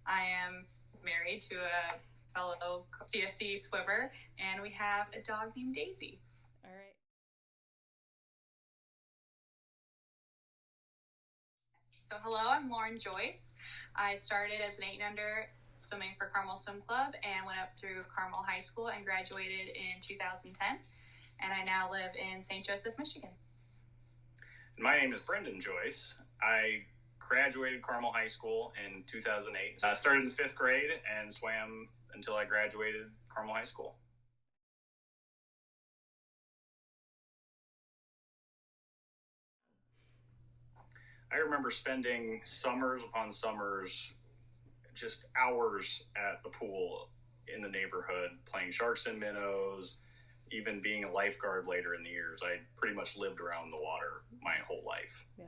I am married to a fellow CFC swimmer, and we have a dog named Daisy. All right. So hello, I'm Lauren Joyce. I started as an 8 and under swimming for Carmel Swim Club and went up through Carmel High School and graduated in 2010. And I now live in St. Joseph, Michigan. My name is Brendan Joyce. I graduated Carmel High School in 2008. I started in 5th grade and swam until I graduated Carmel High School. I remember spending summers upon summers, just hours at the pool in the neighborhood, playing sharks and minnows, even being a lifeguard later in the years. I pretty much lived around the water my whole life. Yeah.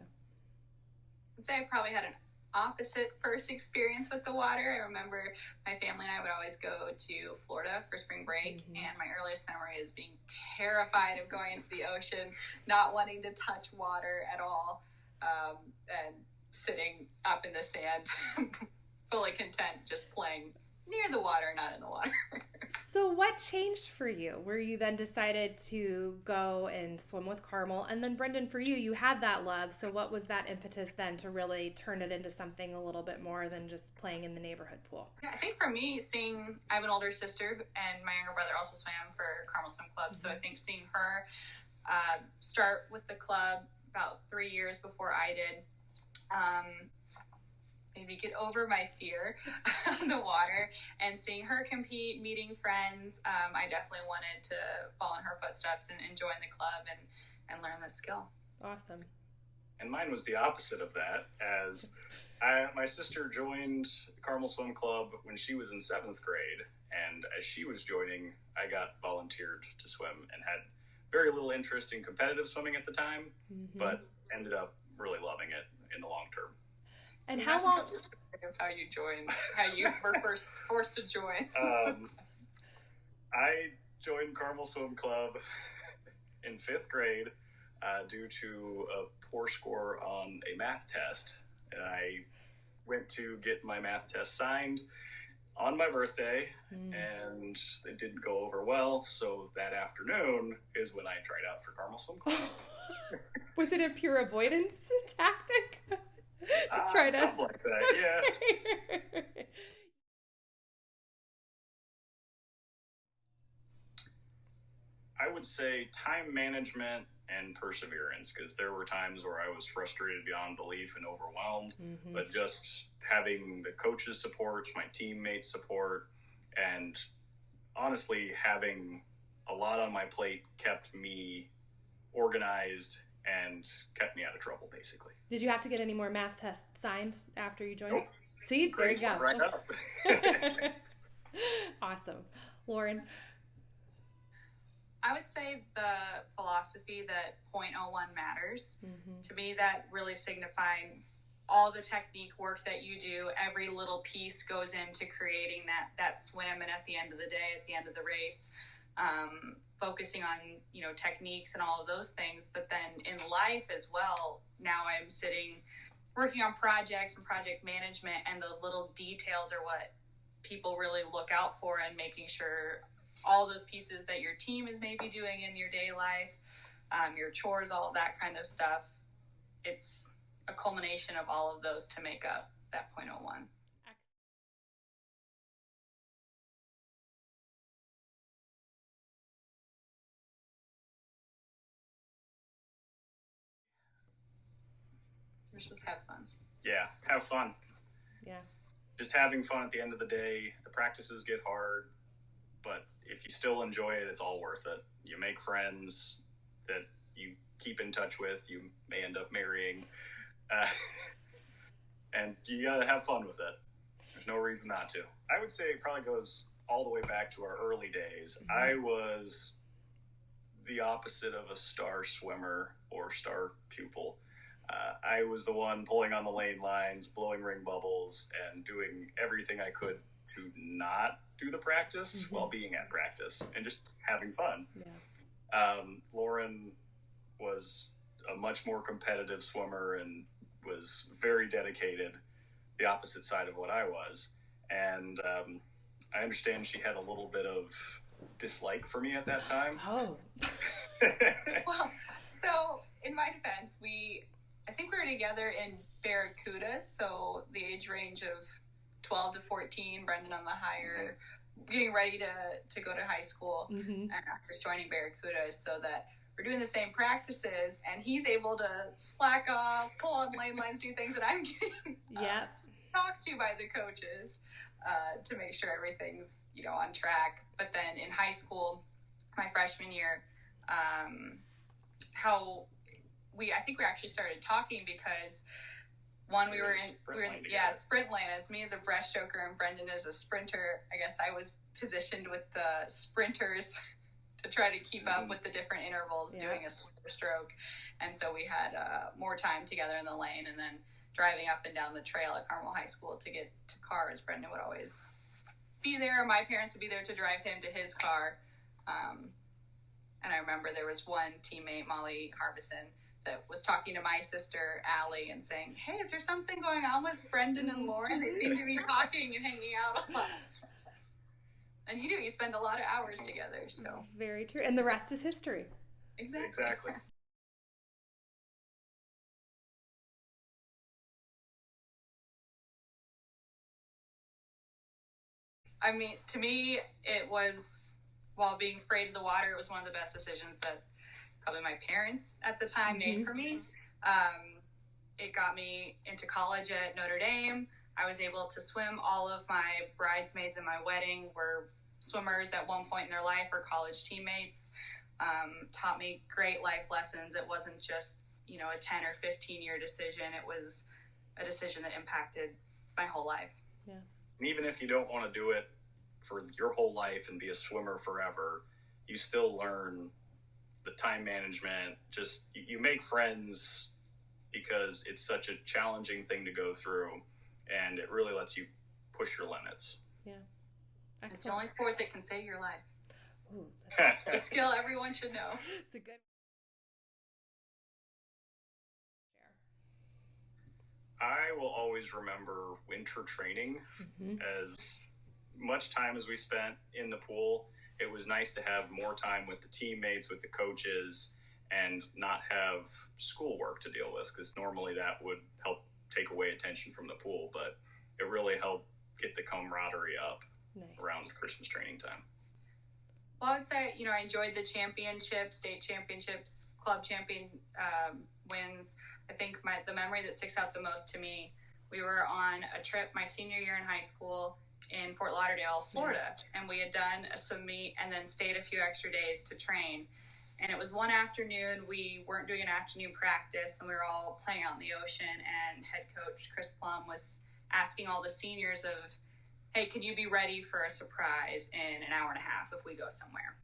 I'd say I probably had an opposite first experience with the water. I remember my family and I would always go to Florida for spring break, and my earliest memory is being terrified of going into the ocean, not wanting to touch water at all, and sitting up in the sand, fully content just playing near the water, not in the water. So what changed for you? Where you then decided to go and swim with Carmel, and then Brendan, for you, you had that love. So what was that impetus then to really turn it into something a little bit more than just playing in the neighborhood pool? Yeah, I think for me, I have an older sister, and my younger brother also swam for Carmel Swim Club. So I think seeing her start with the club about 3 years before I did, maybe get over my fear of the water, and seeing her compete, meeting friends, I definitely wanted to follow in her footsteps and join the club and learn this skill. Awesome. And mine was the opposite of that, as my sister joined Carmel Swim Club when she was in 7th grade, and as she was joining, I got volunteered to swim and had very little interest in competitive swimming at the time, but ended up really loving it in the long term. And how long? How you joined? How you were first forced to join? I joined Carmel Swim Club in 5th grade due to a poor score on a math test, and I went to get my math test signed on my birthday, and it didn't go over well. So that afternoon is when I tried out for Carmel Swim Club. Was it a pure avoidance tactic? To try to something like that, yeah. I would say time management and perseverance, because there were times where I was frustrated beyond belief and overwhelmed, but just having the coaches' support, my teammates' support, and honestly having a lot on my plate kept me organized and kept me out of trouble, basically. Did you have to get any more math tests signed after you joined? Nope. See, there you go. Right up. Awesome. Lauren? I would say the philosophy that 0.01 matters. To me, that really signifying all the technique work that you do. Every little piece goes into creating that swim, and at the end of the day, at the end of the race, focusing on techniques and all of those things. But then in life as well, now I'm working on projects and project management, and those little details are what people really look out for, and making sure all those pieces that your team is maybe doing in your day life, your chores, all of that kind of stuff, it's a culmination of all of those to make up that 0.01. Just have fun. Yeah, have fun. Yeah. Just having fun at the end of the day. The practices get hard, but if you still enjoy it, it's all worth it. You make friends that you keep in touch with, you may end up marrying, and you gotta have fun with it. There's no reason not to. I would say it probably goes all the way back to our early days. I was the opposite of a star swimmer or star pupil. I was the one pulling on the lane lines, blowing ring bubbles, and doing everything I could to not do the practice while being at practice and just having fun. Yeah. Lauren was a much more competitive swimmer and was very dedicated, the opposite side of what I was. and I understand she had a little bit of dislike for me at that time. Oh. Well, so in my defense, I think we were together in Barracuda, so the age range of 12 to 14, Brendan on the higher, getting ready to go to high school, and after joining Barracuda, so that we're doing the same practices, and he's able to slack off, pull on lane lines, do things that I'm getting talked to by the coaches to make sure everything's on track. But then in high school, my freshman year, I think we actually started talking because we were in sprint lane, as me as a breaststroker and Brendan as a sprinter. I guess I was positioned with the sprinters to try to keep up with the different intervals doing a slower stroke. And so we had more time together in the lane, and then driving up and down the trail at Carmel High School to get to cars. Brendan would always be there. My parents would be there to drive him to his car. And I remember there was one teammate, Molly Harbison, that was talking to my sister, Allie, and saying, "Hey, is there something going on with Brendan and Lauren? They seem to be talking and hanging out a lot." And you spend a lot of hours together, so. Very true. And the rest is history. Exactly. I mean, to me, it was, while being afraid of the water, it was one of the best decisions that probably my parents at the time made for me. It got me into college at Notre Dame. I was able to swim. All of my bridesmaids in my wedding were swimmers at one point in their life or college teammates. Taught me great life lessons. It wasn't just, a 10 or 15 year decision. It was a decision that impacted my whole life. Yeah. And even if you don't want to do it for your whole life and be a swimmer forever, you still learn the time management. Just you make friends because it's such a challenging thing to go through, and it really lets you push your limits. Yeah. Excellent. It's the only sport that can save your life. Ooh, it's a skill everyone should know. It's a good. I will always remember winter training. As much time as we spent in the pool, it was nice to have more time with the teammates, with the coaches, and not have schoolwork to deal with, because normally that would help take away attention from the pool, but it really helped get the camaraderie up around Christmas training time. Well, I would say, I enjoyed the championships, state championships, club champion wins. I think the memory that sticks out the most to me, we were on a trip my senior year in high school in Fort Lauderdale, Florida, and we had done a swim meet and then stayed a few extra days to train. And it was one afternoon. We weren't doing an afternoon practice, and we were all playing out in the ocean, and head coach Chris Plum was asking all the seniors of, "Hey, can you be ready for a surprise in an hour and a half if we go somewhere?"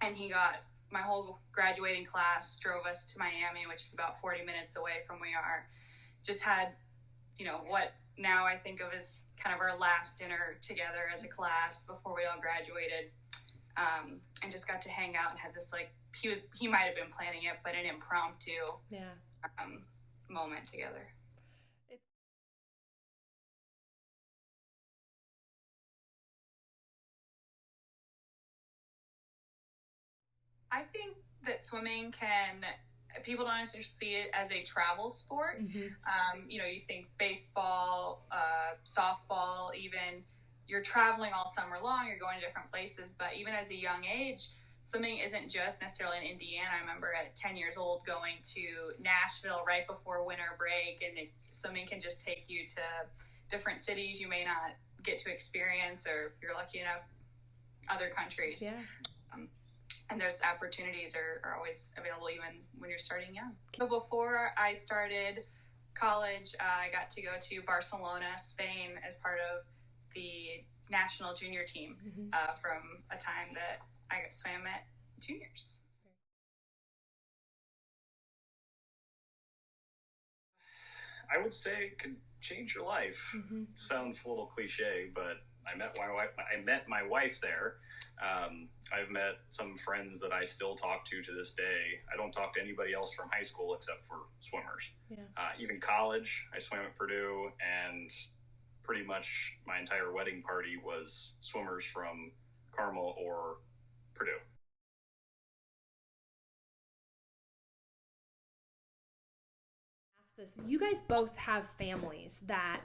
And he got my whole graduating class, drove us to Miami, which is about 40 minutes away from where we are. Just had, what now I think of as kind of our last dinner together as a class before we all graduated, and just got to hang out and had this, he might have been planning it, but an impromptu moment together. I think that swimming people don't necessarily see it as a travel sport. You think baseball, softball, even you're traveling all summer long, you're going to different places, but even as a young age, swimming isn't just necessarily in Indiana. I remember at 10 years old going to Nashville right before winter break, and swimming can just take you to different cities you may not get to experience, or if you're lucky enough, other countries. Yeah. And those opportunities are always available even when you're starting young. So before I started college, I got to go to Barcelona, Spain as part of the national junior team from a time that I swam at juniors. I would say it could change your life. Sounds a little cliche, but I met my wife there. I've met some friends that I still talk to this day. I don't talk to anybody else from high school except for swimmers. Yeah. Even college, I swam at Purdue, and pretty much my entire wedding party was swimmers from Carmel or Purdue. You guys both have families that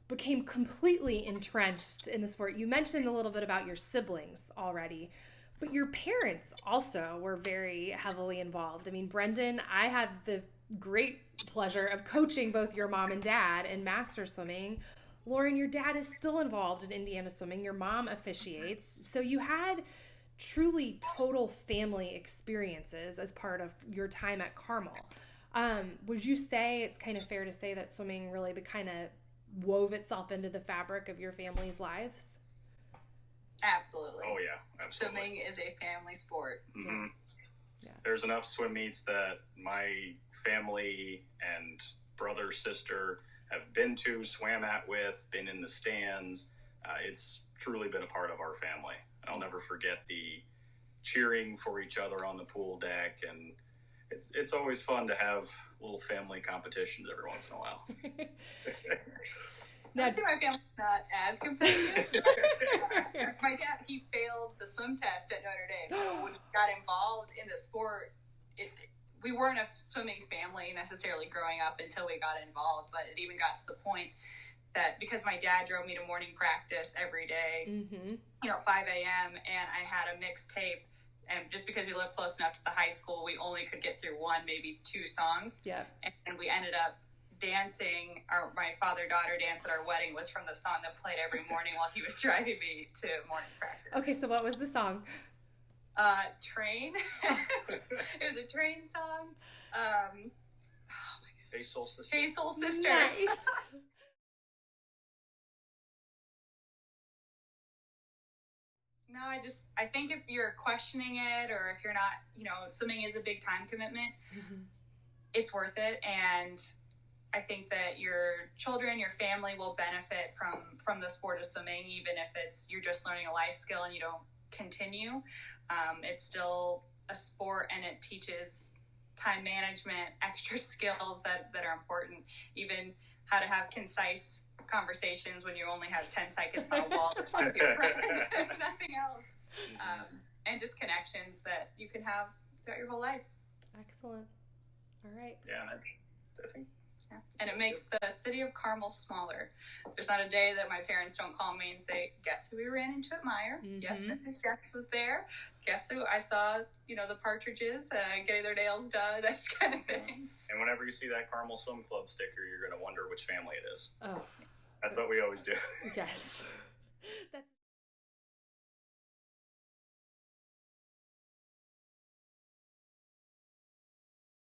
became completely entrenched in the sport. You mentioned a little bit about your siblings already, but your parents also were very heavily involved. I mean, Brendan, I had the great pleasure of coaching both your mom and dad in master swimming. Lauren, your dad is still involved in Indiana swimming. Your mom officiates. So you had truly total family experiences as part of your time at Carmel. Would you say it's kind of fair to say that swimming really kind of wove itself into the fabric of your family's lives? Absolutely. Oh, yeah, absolutely. Swimming is a family sport. Mm-hmm. Yeah. There's enough swim meets that my family and brother, sister have been to, swam at with, been in the stands. It's truly been a part of our family. I'll never forget the cheering for each other on the pool deck, and it's always fun to have little family competitions every once in a while. Now, I see my family's not as competitive. My dad, he failed the swim test at Notre Dame, so when he got involved in the sport, we weren't a swimming family necessarily growing up until we got involved, but it even got to the point that because my dad drove me to morning practice every day, 5 a.m., and I had a mixtape, and just because we lived close enough to the high school, we only could get through one, maybe two songs. Yeah. And we ended up dancing. My father-daughter dance at our wedding was from the song that played every morning while he was driving me to morning practice. Okay, so what was the song? Train. It was a train song. Oh my God. Hey Soul Sister. Hey Soul Sister. Nice. No, I think if you're questioning it, or if you're not, swimming is a big time commitment, it's worth it. And I think that your children, your family will benefit from the sport of swimming, even if you're just learning a life skill and you don't continue. It's still a sport, and it teaches time management, extra skills that are important, even how to have concise conversations when you only have 10 seconds on a wall to talk to your friend, nothing else, and just connections that you can have throughout your whole life. Excellent. All right. Yeah, I think. Yeah. And it makes the city of Carmel smaller. There's not a day that my parents don't call me and say, guess who we ran into at Meyer? Yes, Mrs. Jax was there. Guess who I saw, the partridges getting their nails done, that kind of thing. And whenever you see that Carmel Swim Club sticker, you're going to wonder which family it is. Oh. That's what we always do. Yes.